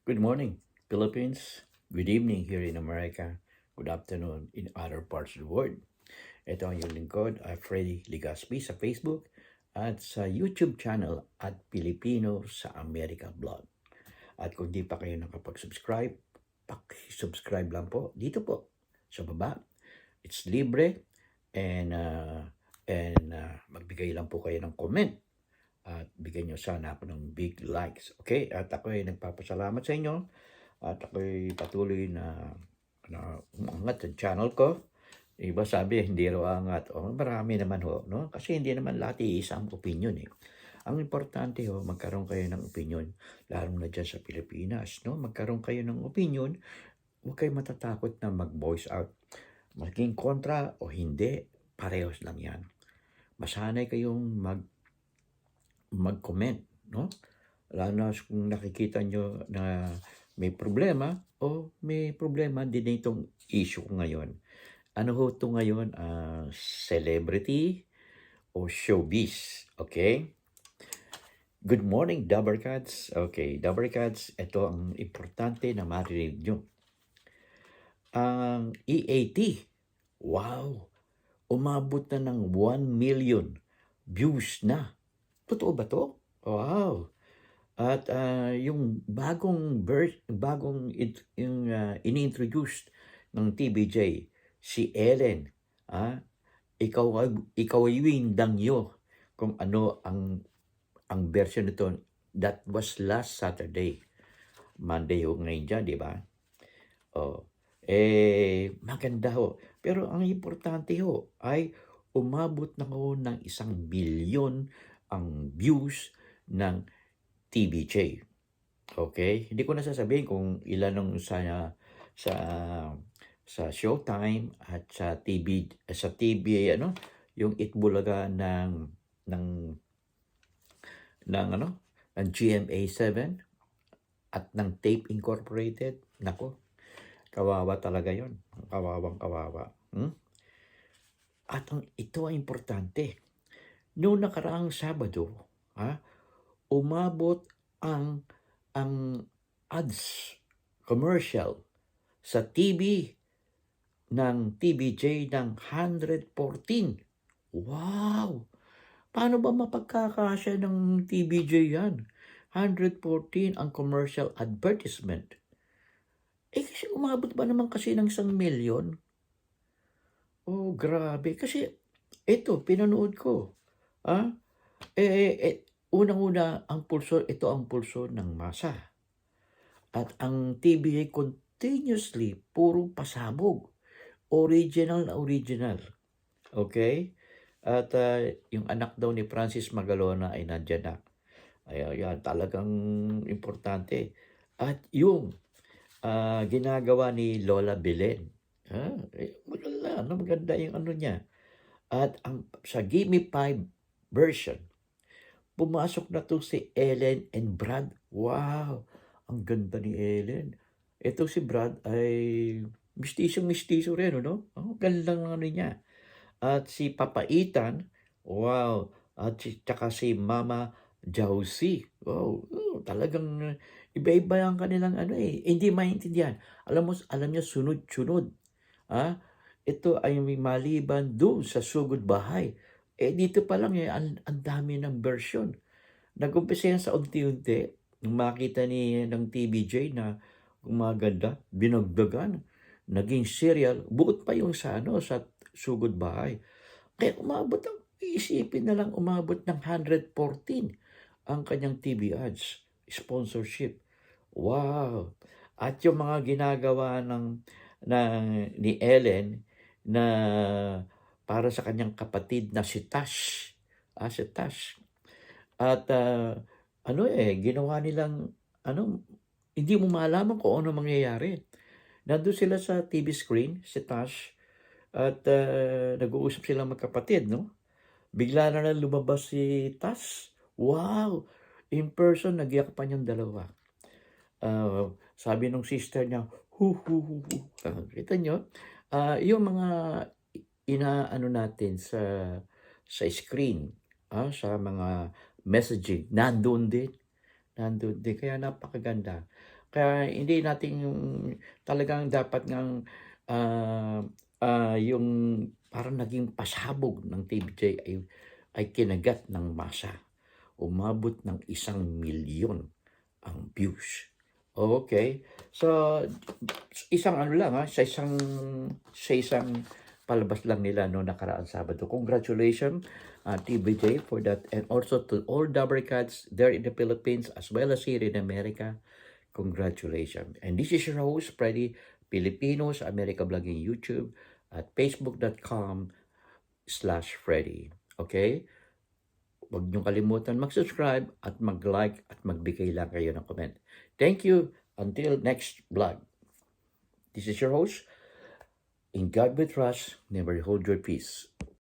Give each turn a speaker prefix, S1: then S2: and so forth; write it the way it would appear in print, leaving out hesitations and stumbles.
S1: Good morning, Philippines. Good evening here in America. Good afternoon in other parts of the world. Ito ang iyong lingkod, Freddy Ligaspi sa Facebook at sa YouTube channel at Pilipino sa Amerika Blog. At kung di pa kayo nakapag-subscribe, subscribe lang po dito po sa baba. It's libre and magbigay lang po kayo ng comment at bigyan nyo sana ako ng big likes. Okay? At ako ay nagpapasalamat sa inyo at ako'y patuloy na umangat sa channel ko. Iba sabi, hindi raw angat. O, marami naman ho, no? Kasi hindi naman lahat isang opinion eh. Ang importante ho, magkaroon kayo ng opinion, lalo na dyan sa Pilipinas, no? Magkaroon kayo ng opinion, huwag kayo matatakot na mag-voice out. Maging kontra o hindi, parehos lang yan. Masanay kayong mag-comment, no? Lalo na kung nakikita nyo na may problema o may problema din na itong issue ko ngayon. Ano ho ito ngayon? Celebrity o showbiz? Okay? Good morning, Dabbercats. Okay, Dabbercats, ito ang importante na marinig nyo. Ang EAT, wow, umabot na ng 1 million views na. Totoo ba to? Wow. At yung ini-introduce ng TBJ, si Ellen, ikaw ay windang nyo kung ano ang version nito. That was last Saturday. Monday ho ngayon dyan, di ba? Oh, maganda ho. Pero ang importante ho ay umabot na ho ng 1 billion ang views ng TBJ. Okay? Hindi ko na sasabihin kung ilan nung sa Showtime at sa TV ano, yung Itbulaga ng GMA7 at ng Tape Incorporated. Nako, kawawa talaga 'yon. Kawawang kawawa. At ito ang importante. Noong nakaraang Sabado, umabot ang ads commercial sa TV ng TBJ ng 114. Wow! Paano ba mapagkakasya ng TBJ yan? 114 ang commercial advertisement. Kasi umabot ba naman kasi ng 1 million? Oh, grabe. Kasi ito, pinanood ko. Unang-una, ito ang pulso ng masa. At ang TBA continuously, puro pasabog. Original na original. Okay? At yung anak daw ni Francis Magalona ay nandiyan na. Ayan, talagang importante. At yung ginagawa ni Lola Belen. Maganda yung ano niya. At sa Gimme 5 version, pumasok na to si Ellen and Brad. Wow! Ang ganda ni Ellen. Ito si Brad ay mistiso rin, no? Ang ganda ng ano niya. At si Papa Ethan, wow. At tsaka si Mama Jauzi. Wow, talagang iba-iba ang kanilang ano eh. Hindi maintindihan. Alam niyo, sunod-sunod. Ito ay may maliban doon sa Sugod Bahay. Dito pa lang ang dami ng version. Nag-umpisa yan sa unti-unti. Nung makita ng TBJ na gumaganda, binagdagan, naging serial, bukod pa yung sa Sugod Bahay. Kaya iisipin na lang umabot ng 114 ang kanyang TV ads, sponsorship. Wow! At yung mga ginagawa ni Ellen na para sa kanyang kapatid na si Tash. Si Tash. At ginawa nilang, hindi mo malaman kung ano mangyayari. Nandun sila sa TV screen, si Tash, at nag-uusap silang magkapatid, no? Bigla na lang lumabas si Tash. Wow! In person, nag-iyak pa niyang dalawa. Sabi nung sister niya, hu. Kita nyo? Yung mga inaano natin sa screen, sa mga messaging, nandun din. Kaya napakaganda. Kaya hindi natin yung talagang dapat ngang, ah, yung parang naging pasabog ng TVJ ay kinagat ng masa. Umabot ng 1,000,000 ang views. Okay. So, isang ano lang, sa isang palabas lang nila no nakaraang Sabado. Congratulations, TVJ, for that, and also to all Dabber Cats there in the Philippines as well as here in America. Congratulations. And this is your host, Freddy, Filipino sa America Vlogging YouTube at facebook.com/Freddy. Okay? Huwag niyong kalimutan mag-subscribe at mag-like at magbigay lang kayo ng comment. Thank you. Until next vlog. This is your host. In God we trust. Never hold your peace.